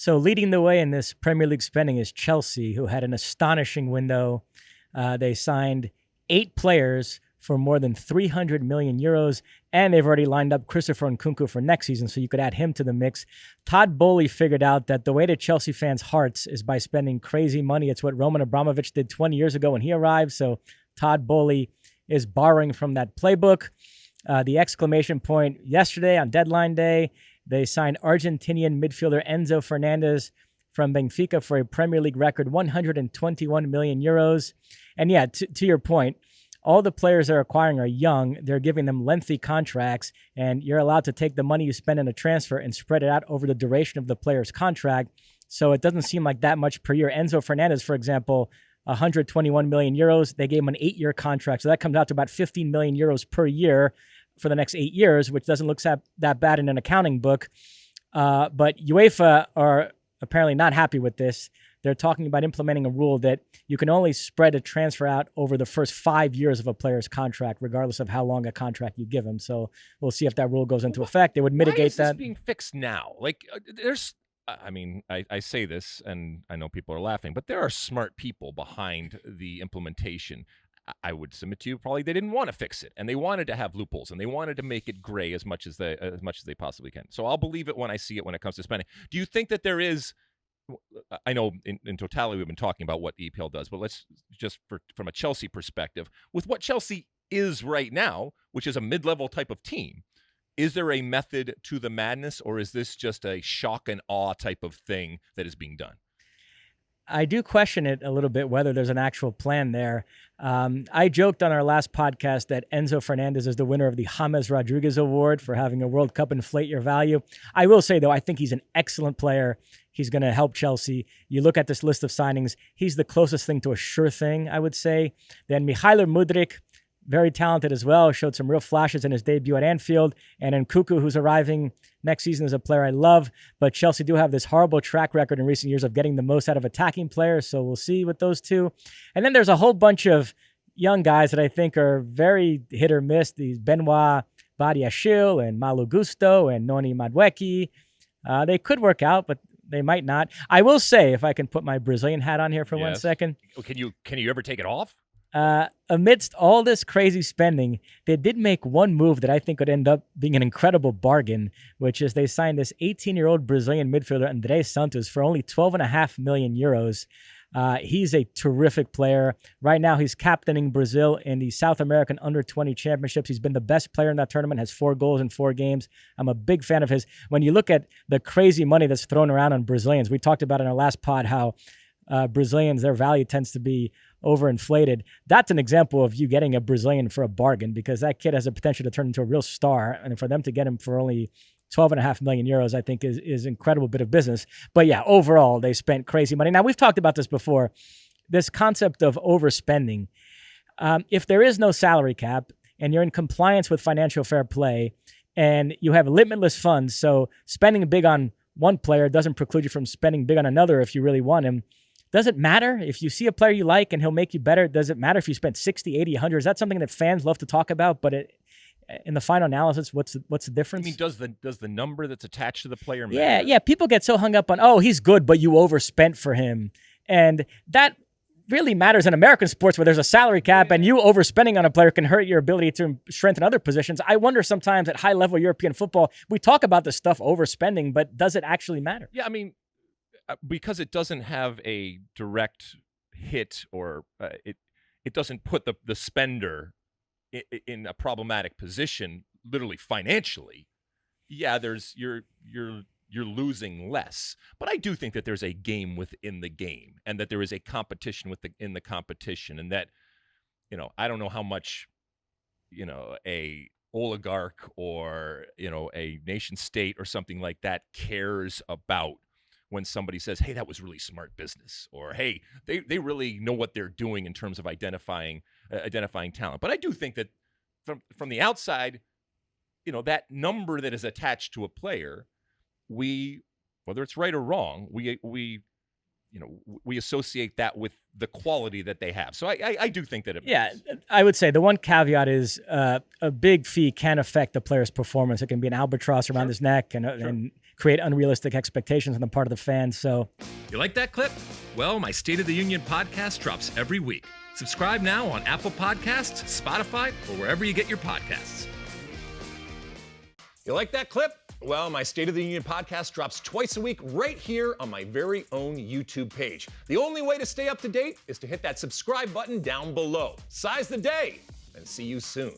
So leading the way in this Premier League spending is Chelsea, who had an astonishing window. They signed 8 players for more than 300 million euros, and they've already lined up Christopher Nkunku for next season, so you could add him to the mix. Todd Boehly figured out that the way to Chelsea fans' hearts is by spending crazy money. It's what Roman Abramovich did 20 years ago when he arrived, so Todd Boehly is borrowing from that playbook. The exclamation point yesterday on deadline day, they signed Argentinian midfielder Enzo Fernández from Benfica for a Premier League record 121 million euros. And yeah, to your point, all the players they're acquiring are young. They're giving them lengthy contracts, and you're allowed to take the money you spend in a transfer and spread it out over the duration of the player's contract. So it doesn't seem like that much per year. Enzo Fernández, for example, 121 million euros. They gave him an 8-year contract. So that comes out to about 15 million euros per year for the next 8 years, which doesn't look that bad in an accounting book. But UEFA are apparently not happy with this. They're talking about implementing a rule that you can only spread a transfer out over the first 5 years of a player's contract, regardless of how long a contract you give him. So we'll see if that rule goes into effect. It would mitigate Why is that. This being fixed now? Like, I say this, and I know people are laughing, but there are smart people behind the implementation. I would submit to you, probably they didn't want to fix it, and they wanted to have loopholes, and they wanted to make it gray as much as they possibly can. So I'll believe it when I see it when it comes to spending. Do you think that there is? I know in totality we've been talking about what EPL does, but let's just from a Chelsea perspective, with what Chelsea is right now, which is a mid-level type of team, is there a method to the madness, or is this just a shock and awe type of thing that is being done? I do question it a little bit, whether there's an actual plan there. I joked on our last podcast that Enzo Fernández is the winner of the James Rodriguez Award for having a World Cup inflate your value. I will say, though, I think he's an excellent player. He's going to help Chelsea. You look at this list of signings, he's the closest thing to a sure thing, I would say. Then Mykhailo Mudryk, very talented as well, showed some real flashes in his debut at Anfield. And Nkunku, who's arriving next season, is a player I love. But Chelsea do have this horrible track record in recent years of getting the most out of attacking players, so we'll see with those two. And then there's a whole bunch of young guys that I think are very hit or miss. These Benoit Badiashile and Malo Gusto and Noni Madueke. They could work out, but they might not. I will say, if I can put my Brazilian hat on here for 1 second. Can you ever take it off? Amidst all this crazy spending, they did make one move that I think would end up being an incredible bargain, which is they signed this 18-year-old Brazilian midfielder, Andreas Santos, for only 12.5 million euros. He's a terrific player. Right now, he's captaining Brazil in the South American Under-20 Championships. He's been the best player in that tournament, has 4 goals in 4 games. I'm a big fan of his. When you look at the crazy money that's thrown around on Brazilians, we talked about in our last pod how Brazilians, their value tends to be overinflated. That's an example of you getting a Brazilian for a bargain, because that kid has the potential to turn into a real star. And for them to get him for only 12.5 million euros, I think is an incredible bit of business. But yeah, overall, they spent crazy money. Now, we've talked about this before, this concept of overspending. If there is no salary cap and you're in compliance with financial fair play and you have limitless funds, so spending big on one player doesn't preclude you from spending big on another if you really want him. Does it matter if you see a player you like and he'll make you better? Does it matter if you spend 60, 80, 100? Is that something that fans love to talk about? But in the final analysis, what's the difference? I mean, does the number that's attached to the player matter? Yeah. People get so hung up on, oh, he's good, but you overspent for him. And that really matters in American sports where there's a salary cap, and you overspending on a player can hurt your ability to strengthen other positions. I wonder sometimes at high-level European football, we talk about this stuff, overspending, but does it actually matter? Yeah, I mean, because it doesn't have a direct hit, or it doesn't put the spender in a problematic position, literally financially. Yeah, you're losing less, but I do think that there's a game within the game, and that there is a competition in the competition, and that, I don't know how much, a oligarch or a nation state or something like that cares about when somebody says, hey, that was really smart business, or hey, they really know what they're doing in terms of identifying talent. But I do think that from the outside, that number that is attached to a player, whether it's right or wrong, we associate that with the quality that they have. So I do think that I would say the one caveat is a big fee can affect the player's performance. It can be an albatross around his neck, and create unrealistic expectations on the part of the fans. So, you like that clip? Well, my State of the Union podcast drops every week. Subscribe now on Apple Podcasts, Spotify, or wherever you get your podcasts. You like that clip? Well, my State of the Union podcast drops twice a week right here on my very own YouTube page. The only way to stay up to date is to hit that subscribe button down below. Size the day, and see you soon.